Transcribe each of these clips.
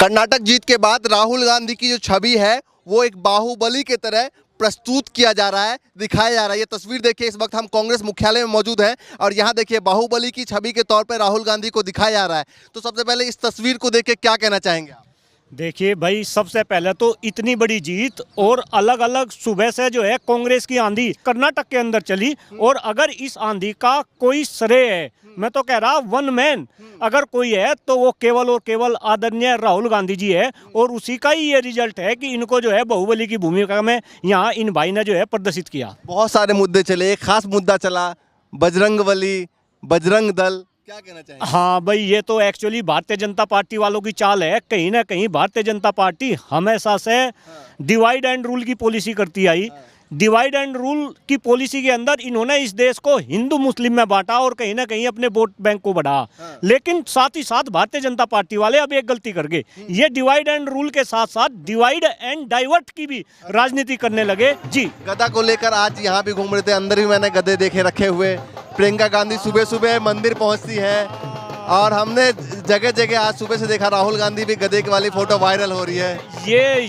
कर्नाटक जीत के बाद राहुल गांधी की जो छवि है वो एक बाहुबली के तरह प्रस्तुत किया जा रहा है, दिखाया जा रहा है। ये तस्वीर देखिए, इस वक्त हम कांग्रेस मुख्यालय में मौजूद हैं और यहाँ देखिए बाहुबली की छवि के तौर पर राहुल गांधी को दिखाया जा रहा है। तो सबसे पहले इस तस्वीर को देख के क्या कहना चाहेंगे आप? देखिए भाई, सबसे पहले तो इतनी बड़ी जीत और अलग अलग सुबह से जो है कांग्रेस की आंधी कर्नाटक के अंदर चली, और अगर इस आंधी का कोई श्रेय है, मैं तो कह रहा वन मैन अगर कोई है तो वो केवल और केवल आदरणीय राहुल गांधी जी है। और उसी का ही ये रिजल्ट है कि इनको जो है बाहुबली की भूमिका में यहाँ इन भाई ने जो है प्रदर्शित किया। बहुत सारे मुद्दे चले, एक खास मुद्दा चला बजरंगबली, बजरंग दल, क्या कहना चाहेंगे? हाँ भाई, ये तो एक्चुअली भारतीय जनता पार्टी वालों की चाल है। कहीं ना कहीं भारतीय जनता पार्टी हमेशा से डिवाइड एंड रूल की पॉलिसी करती आई। डिवाइड एंड रूल की पॉलिसी के अंदर इन्होंने इस देश को हिंदू मुस्लिम में बांटा और कहीं ना कहीं अपने वोट बैंक को बढ़ाया। लेकिन साथ ही साथ भारतीय जनता पार्टी वाले अब एक गलती कर गए, ये डिवाइड एंड रूल के साथ साथ डिवाइड एंड डाइवर्ट की भी राजनीति करने लगे। जी, गदा को लेकर आज यहाँ भी घूम रहे थे, अंदर भी मैंने गधे देखे रखे हुए। प्रियंका गांधी सुबह सुबह मंदिर पहुंचती है और हमने जगह जगह आज सुबह से देखा राहुल गांधी भी गधे वाली फोटो वायरल हो रही है।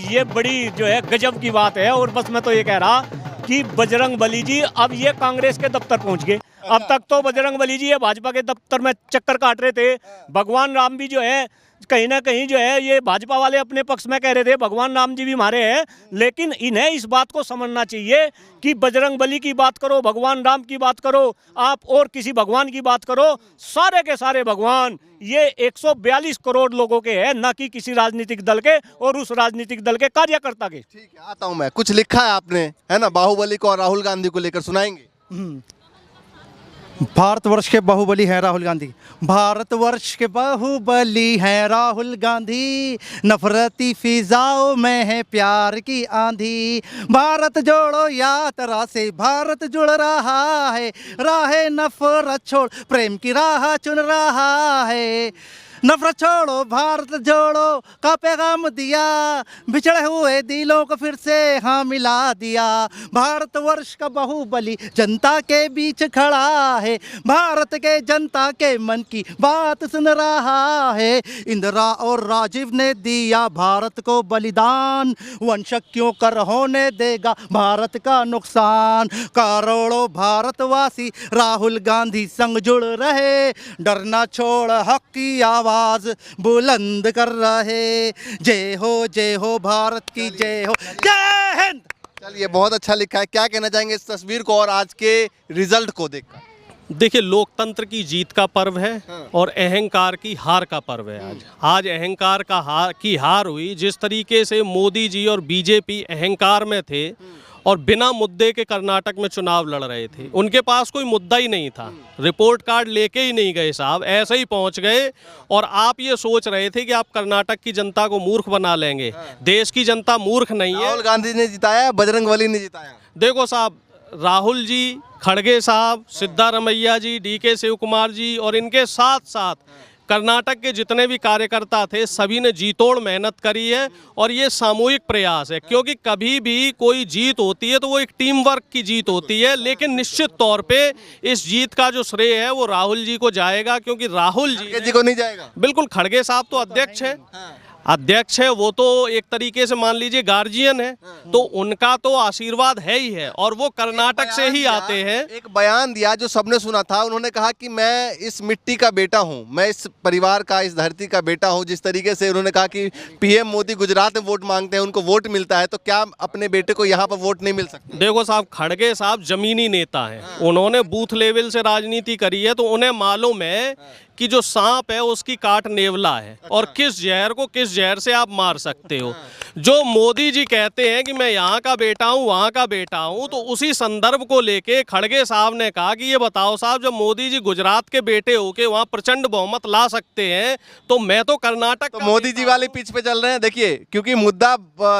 ये बड़ी जो है गजब की बात है। और बस मैं तो ये कह रहा कि बजरंग बली जी अब ये कांग्रेस के दफ्तर पहुंच गए। अब तक तो बजरंग बली जी ये भाजपा के दफ्तर में चक्कर काट रहे थे। भगवान राम भी जो है कहीं ना कहीं जो है ये भाजपा वाले अपने पक्ष में कह रहे थे भगवान राम जी भी हमारे हैं, लेकिन इन्हें इस बात को समझना चाहिए कि बजरंग बली की बात करो, भगवान राम की बात करो, आप और किसी भगवान की बात करो, सारे के सारे भगवान ये 142 करोड़ लोगों के हैं, ना कि किसी राजनीतिक दल के और उस राजनीतिक दल के कार्यकर्ता के। ठीक है, आता हूं मैं। कुछ लिखा है आपने, है ना, बाहुबली को और राहुल गांधी को लेकर सुनाएंगे? भारतवर्ष के बाहुबली हैं राहुल गांधी, भारतवर्ष के बाहुबली हैं राहुल गांधी, नफरती फिजाओं में है प्यार की आंधी, भारत जोड़ो यात्रा से भारत जुड़ रहा है, राह नफरत छोड़ प्रेम की राह चुन रहा है, नफरत छोड़ो भारत जोड़ो का पैगाम दिया, बिछड़े हुए दिलों को फिर से हाँ मिला दिया, भारतवर्ष का बाहुबली जनता के बीच खड़ा है, भारत के जनता के मन की बात सुन रहा है, इंदिरा और राजीव ने दिया भारत को बलिदान, वंश क्यों कर होने देगा भारत का नुकसान, करोड़ों भारतवासी राहुल गांधी संग जुड़ रहे, डरना छोड़ हक की आवाज बुलंद कर रहे, जय हो भारत की जय हो, जय हिंद। चलिए, बहुत अच्छा लिखा है। क्या कहना चाहेंगे इस तस्वीर को और आज के रिजल्ट को देखकर? देखिए, लोकतंत्र की जीत का पर्व है और अहंकार की हार का पर्व है। आज अहंकार की हार हुई। जिस तरीके से मोदी जी और बीजेपी अहंकार में थे और बिना मुद्दे के कर्नाटक में चुनाव लड़ रहे थे, उनके पास कोई मुद्दा ही नहीं था, रिपोर्ट कार्ड लेके ही नहीं गए साहब, ऐसे ही पहुंच गए। और आप ये सोच रहे थे कि आप कर्नाटक की जनता को मूर्ख बना लेंगे। देश की जनता मूर्ख नहीं है। राहुल गांधी ने जिताया, बजरंगबली ने जिताया। देखो साहब, राहुल जी, खड़गे साहब, सिद्धारमैया जी, DK शिव कुमार जी और इनके साथ साथ कर्नाटक के जितने भी कार्यकर्ता थे सभी ने जी तोड़ मेहनत करी है। और ये सामूहिक प्रयास है, क्योंकि कभी भी कोई जीत होती है तो वो एक टीम वर्क की जीत होती है। लेकिन निश्चित तौर पे इस जीत का जो श्रेय है वो राहुल जी को जाएगा, क्योंकि राहुल जी को नहीं जाएगा। बिल्कुल, खड़गे साहब तो अध्यक्ष है, वो तो एक तरीके से मान लीजिए गार्जियन है, तो उनका तो आशीर्वाद है ही है और वो कर्नाटक से ही आते हैं। एक बयान दिया जो सबने सुना था, उन्होंने कहा कि मैं इस मिट्टी का बेटा हूं, मैं इस परिवार का, इस धरती का बेटा हूं। जिस तरीके से उन्होंने कहा कि PM मोदी गुजरात में वोट मांगते हैं, उनको वोट मिलता है, तो क्या अपने बेटे को यहाँ पर वोट नहीं मिल सकता? देखो साहब, खड़गे साहब जमीनी नेता हैं, उन्होंने बूथ लेवल से राजनीति करी है, तो उन्हें मालूम है कि जो सांप है उसकी काट नेवला है और किस जहर को किस जहर से आप मार सकते हो। जो मोदी जी कहते हैं कि मैं यहाँ का बेटा हूँ, वहाँ का बेटा हूँ, तो उसी संदर्भ को लेके खड़गे साहब ने कहा कि ये बताओ साहब, जब मोदी जी गुजरात के बेटे होके वहाँ प्रचंड बहुमत ला सकते हैं, तो मैं तो कर्नाटक तो मोदी जी वाली पिच पे चल रहे हैं। देखिए, क्योंकि मुद्दा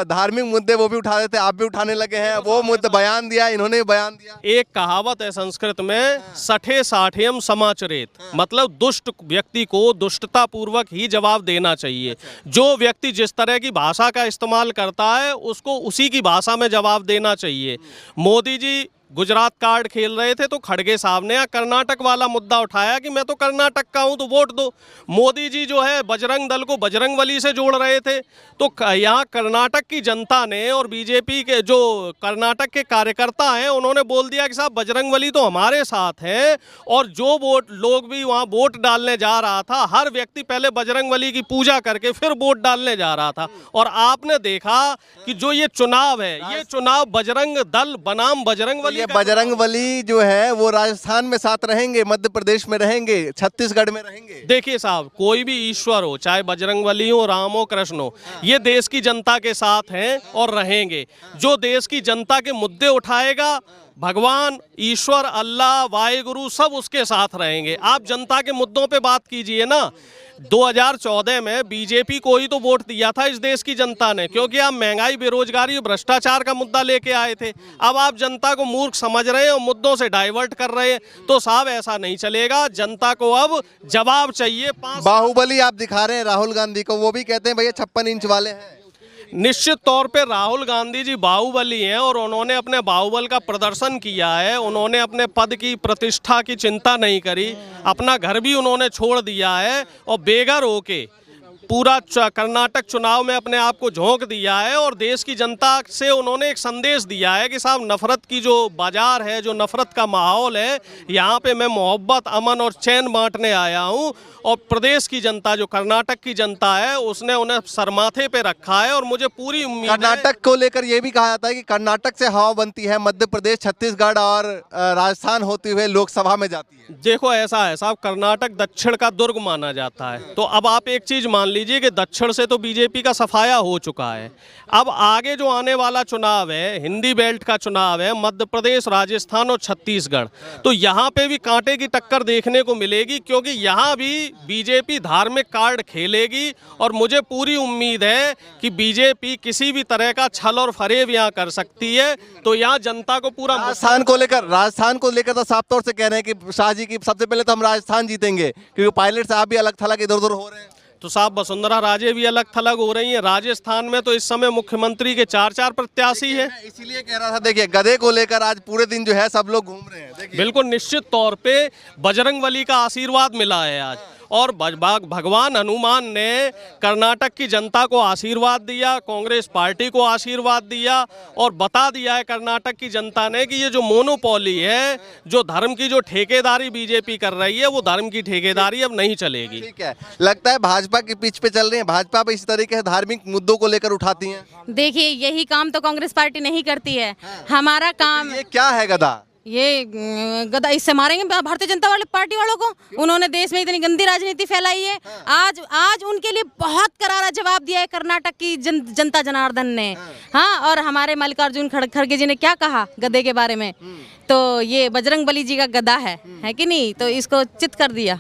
धार्मिक मुद्दे वो भी उठा रहे थे, आप भी उठाने लगे हैं। वो मुद्दा बयान दिया, इन्होंने बयान दिया। एक कहावत है संस्कृत में, सठे साठियम समाचरेत, मतलब दुष्ट व्यक्ति को दुष्टता पूर्वक ही जवाब देना चाहिए। जो व्यक्ति जिस तरह की भाषा का इस्तेमाल करता है उसको उसी की भाषा में जवाब देना चाहिए। मोदी जी गुजरात कार्ड खेल रहे थे तो खड़गे साहब ने यहाँ कर्नाटक वाला मुद्दा उठाया कि मैं तो कर्नाटक का हूँ तो वोट दो। मोदी जी जो है बजरंग दल को बजरंगबली से जोड़ रहे थे, तो यहाँ कर्नाटक की जनता ने और बीजेपी के जो कर्नाटक के कार्यकर्ता हैं उन्होंने बोल दिया कि साहब बजरंगबली तो हमारे साथ है, और जो वोट लोग भी वहाँ वोट डालने जा रहा था हर व्यक्ति पहले बजरंगबली की पूजा करके फिर वोट डालने जा रहा था। और आपने देखा कि जो ये चुनाव है, ये चुनाव बजरंग दल बनाम बजरंगबली, ये बजरंगबली जो है वो राजस्थान में साथ रहेंगे, मध्य प्रदेश में रहेंगे, छत्तीसगढ़ में रहेंगे। देखिए साहब, कोई भी ईश्वर हो, चाहे बजरंगबली हो, राम हो, कृष्ण हो, ये देश की जनता के साथ हैं और रहेंगे। जो देश की जनता के मुद्दे उठाएगा, भगवान, ईश्वर, अल्लाह, वाहिगुरु सब उसके साथ रहेंगे। आप जनता के मुद्दों पे बात कीजिए ना। 2014 में बीजेपी को ही तो वोट दिया था इस देश की जनता ने, क्योंकि आप महंगाई, बेरोजगारी, भ्रष्टाचार का मुद्दा लेके आए थे। अब आप जनता को मूर्ख समझ रहे हैं और मुद्दों से डाइवर्ट कर रहे हैं, तो साहब ऐसा नहीं चलेगा। जनता को अब जवाब चाहिए। बाहुबली आप दिखा रहे हैं राहुल गांधी को, वो भी कहते हैं भैया 56 इंच वाले हैं। निश्चित तौर पे राहुल गांधी जी बाहुबली हैं और उन्होंने अपने बाहुबल का प्रदर्शन किया है। उन्होंने अपने पद की प्रतिष्ठा की चिंता नहीं करी, अपना घर भी उन्होंने छोड़ दिया है और बेघर होके पूरा कर्नाटक चुनाव में अपने आप को झोंक दिया है। और देश की जनता से उन्होंने एक संदेश दिया है कि साहब नफरत की जो बाजार है, जो नफरत का माहौल है, यहाँ पे मैं मोहब्बत, अमन और चैन बांटने आया हूँ। और प्रदेश की जनता, जो कर्नाटक की जनता है, उसने उन्हें सरमाथे पे रखा है और मुझे पूरी उम्मीद है। कर्नाटक को लेकर यह भी कहा जाता है कि कर्नाटक से हवा बनती है, मध्य प्रदेश, छत्तीसगढ़ और राजस्थान होते हुए लोकसभा में जाती है। देखो ऐसा है साहब, कर्नाटक दक्षिण का दुर्ग माना जाता है। तो अब आप एक चीज मान लीजिए कि दक्षिण से तो बीजेपी का सफाया हो चुका है। अब आगे जो आने वाला चुनाव है, हिंदी बेल्ट का चुनाव है, मध्य प्रदेश, राजस्थान और छत्तीसगढ़, तो यहाँ पे भी कांटे की टक्कर देखने को मिलेगी, क्योंकि यहाँ भी बीजेपी धार्मिक कार्ड खेलेगी। और मुझे पूरी उम्मीद है कि बीजेपी किसी भी तरह का छल और फरेब यहाँ कर सकती है। तो यहाँ जनता को पूरा राजस्थान को लेकर तो साफ तौर से कह रहे हैं कि शाह जी की सबसे पहले तो हम राजस्थान जीतेंगे, क्योंकि पायलट साहब भी अलग थलग इधर उधर हो रहे हैं। तो साहब वसुंधरा राजे भी अलग थलग हो रही हैं। राजस्थान में तो इस समय मुख्यमंत्री के 4 प्रत्याशी हैं। इसीलिए कह रहा था, देखिए गधे को लेकर आज पूरे दिन जो है सब लोग घूम रहे हैं। देखिए बिल्कुल निश्चित तौर पे बजरंगबली का आशीर्वाद मिला है आज, और भगवान हनुमान ने कर्नाटक की जनता को आशीर्वाद दिया, कांग्रेस पार्टी को आशीर्वाद दिया और बता दिया है कर्नाटक की जनता ने कि ये जो मोनोपोली है, जो धर्म की जो ठेकेदारी बीजेपी कर रही है, वो धर्म की ठेकेदारी अब नहीं चलेगी। ठीक है, लगता है भाजपा के पीछ पे चल रही है। भाजपा पे इस तरीके से धार्मिक मुद्दों को लेकर उठाती हैं। देखिए यही काम तो कांग्रेस पार्टी नहीं करती है। हमारा काम ये क्या है गधा? ये गदा, इससे मारेंगे भारतीय जनता वाले पार्टी वालों को। उन्होंने देश में इतनी गंदी राजनीति फैलाई है। आज उनके लिए बहुत करारा जवाब दिया है कर्नाटक की जनता जनार्दन ने। हाँ, और हमारे मल्लिकार्जुन खड़गे जी ने क्या कहा गधे के बारे में, तो ये बजरंगबली जी का गधा है कि नहीं, तो इसको चित कर दिया।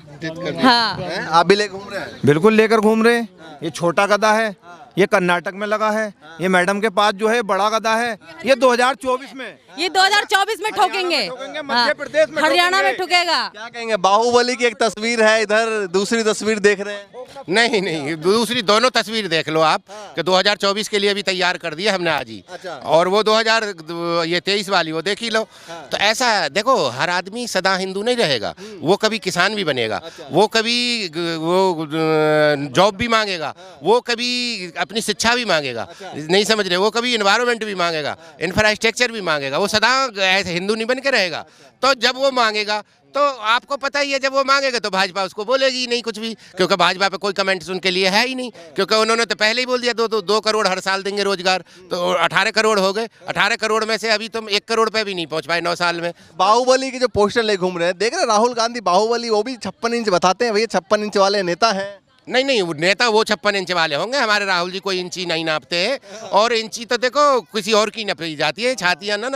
हाँ, आप भी लेकर घूम रहे हैं? बिल्कुल लेकर घूम रहे हैं। ये छोटा गधा है, ये कर्नाटक में लगा है। ये मैडम के पास जो है बड़ा गधा है। ये 2024 में, ये 2024 में ठोकेंगे, मध्य प्रदेश में, हरियाणा में ठुकेगा। क्या कहेंगे? बाहुबली की एक तस्वीर है, इधर दूसरी तस्वीर देख रहे हैं। नहीं, दूसरी दोनों तस्वीर देख लो आप कि 2024 के लिए भी तैयार कर दिया हमने आज ही। और वो 2023 वाली वो देख ही लो। तो ऐसा है, देखो हर आदमी सदा हिंदू नहीं रहेगा, वो कभी किसान भी बनेगा, वो कभी वो जॉब भी मांगेगा, वो कभी अपनी शिक्षा भी मांगेगा, नहीं समझ रहे, वो कभी एनवायरनमेंट भी मांगेगा, इंफ्रास्ट्रक्चर भी मांगेगा, वो सदा ऐसे हिंदू नहीं बन के रहेगा। तो जब वो मांगेगा तो आपको पता ही है, जब वो मांगेगा तो भाजपा उसको बोलेगी ही नहीं कुछ भी, क्योंकि भाजपा पे कोई कमेंट्स उनके लिए है ही नहीं, क्योंकि उन्होंने तो पहले ही बोल दिया 2 करोड़ हर साल देंगे रोजगार। तो 18 करोड़ हो गए। 18 करोड़ में से अभी तुम 1 करोड़ पे भी नहीं पहुंच पाए 9 साल में। बाहुबली के जो पोस्टर ले घूम रहे हैं, देख रहे हैं राहुल गांधी बाहुबली, वो भी 56 इंच बताते हैं। भैया 56 इंच वाले नेता हैं। नहीं, वो नेता वो 56 इंच वाले होंगे, हमारे राहुल जी कोई इंची नहीं नापते हैं। और इंची तो देखो किसी और की नपी जाती है, छातियाँ ना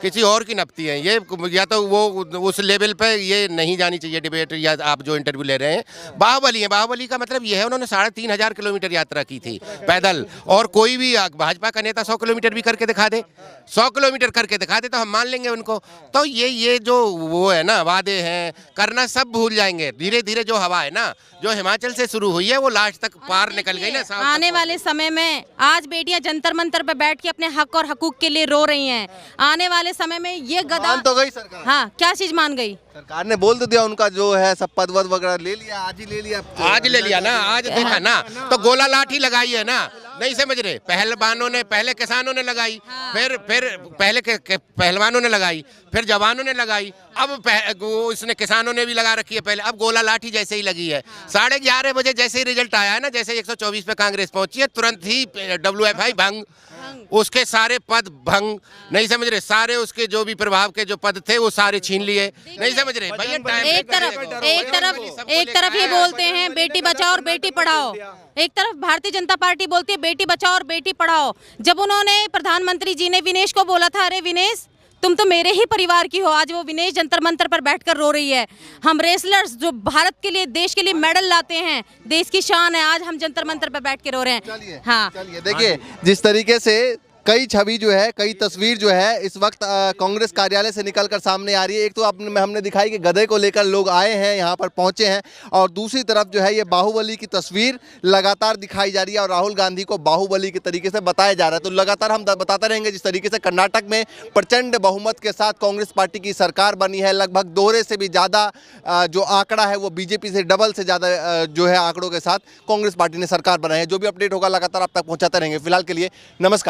किसी और की नपती हैं। ये या तो वो उस लेवल पे ये नहीं जानी चाहिए डिबेट, या आप जो इंटरव्यू ले रहे हैं। बाहुबली है, बाहुबली का मतलब ये है उन्होंने 3,500 किलोमीटर यात्रा की थी पैदल। और कोई भी भाजपा का नेता 100 किलोमीटर भी करके दिखा दे, 100 किलोमीटर करके दिखा दे तो हम मान लेंगे उनको। तो ये जो वो है ना, वादे हैं करना सब भूल जाएंगे। धीरे धीरे जो हवा है ना, जो हिमाचल से शुरू हुई है वो लास्ट तक पार निकल गई ना। सांप आने तक वाले समय में आज बेटियां जंतर मंतर पर बैठ के अपने हक और हकूक के लिए रो रही हैं। आने वाले समय में ये गदा मान तो गई सरकार। हाँ, क्या चीज मान गई? सरकार ने बोल तो दिया उनका जो है सब पद वद वगैरह ले लिया, आज ही ले लिया। आज ले लिया ना, आज देखा ना, तो गोला लाठी लगाई है ना, नहीं समझ रहे। पहलवानों ने, पहले किसानों ने लगाई, फिर पहले पहलवानों ने लगाई, फिर जवानों ने लगाई, अब इसने किसानों ने भी लगा रखी है पहले, अब गोला लाठी जैसे ही लगी है। 11:30 बजे जैसे ही रिजल्ट आया है ना, जैसे 124 पे कांग्रेस पहुंची है, तुरंत ही WFI भंग, उसके सारे पद भंग, नहीं समझ रहे, सारे उसके जो भी प्रभाव के जो पद थे वो सारे छीन लिए, नहीं समझ रहे भैया। एक तरफ ये बोलते हैं बेटी बचाओ और बेटी पढ़ाओ, एक तरफ भारतीय जनता पार्टी बोलती है बेटी बचाओ और बेटी पढ़ाओ। जब उन्होंने प्रधानमंत्री जी ने विनेश को बोला था, अरे विनेश तुम तो मेरे ही परिवार की हो, आज वो विनेश जंतर मंतर पर बैठकर रो रही है। हम रेसलर्स जो भारत के लिए, देश के लिए मेडल लाते हैं, देश की शान है, आज हम जंतर मंतर पर बैठ के रो रहे हैं। हाँ, चलिए देखिए जिस तरीके से कई छवि जो है, कई तस्वीर जो है इस वक्त कांग्रेस कार्यालय से निकलकर सामने आ रही है। एक तो हमने दिखाई कि गधे को लेकर लोग आए हैं, यहाँ पर पहुंचे हैं, और दूसरी तरफ जो है ये बाहुबली की तस्वीर लगातार दिखाई जा रही है और राहुल गांधी को बाहुबली के तरीके से बताया जा रहा है। तो लगातार हम बताते रहेंगे जिस तरीके से कर्नाटक में प्रचंड बहुमत के साथ कांग्रेस पार्टी की सरकार बनी है, लगभग दोहरे से भी ज़्यादा जो आंकड़ा है वो बीजेपी से डबल से ज़्यादा जो है आंकड़ों के साथ कांग्रेस पार्टी ने सरकार बनाई है। जो भी अपडेट होगा लगातार आप तक पहुँचाते रहेंगे। फिलहाल के लिए नमस्कार।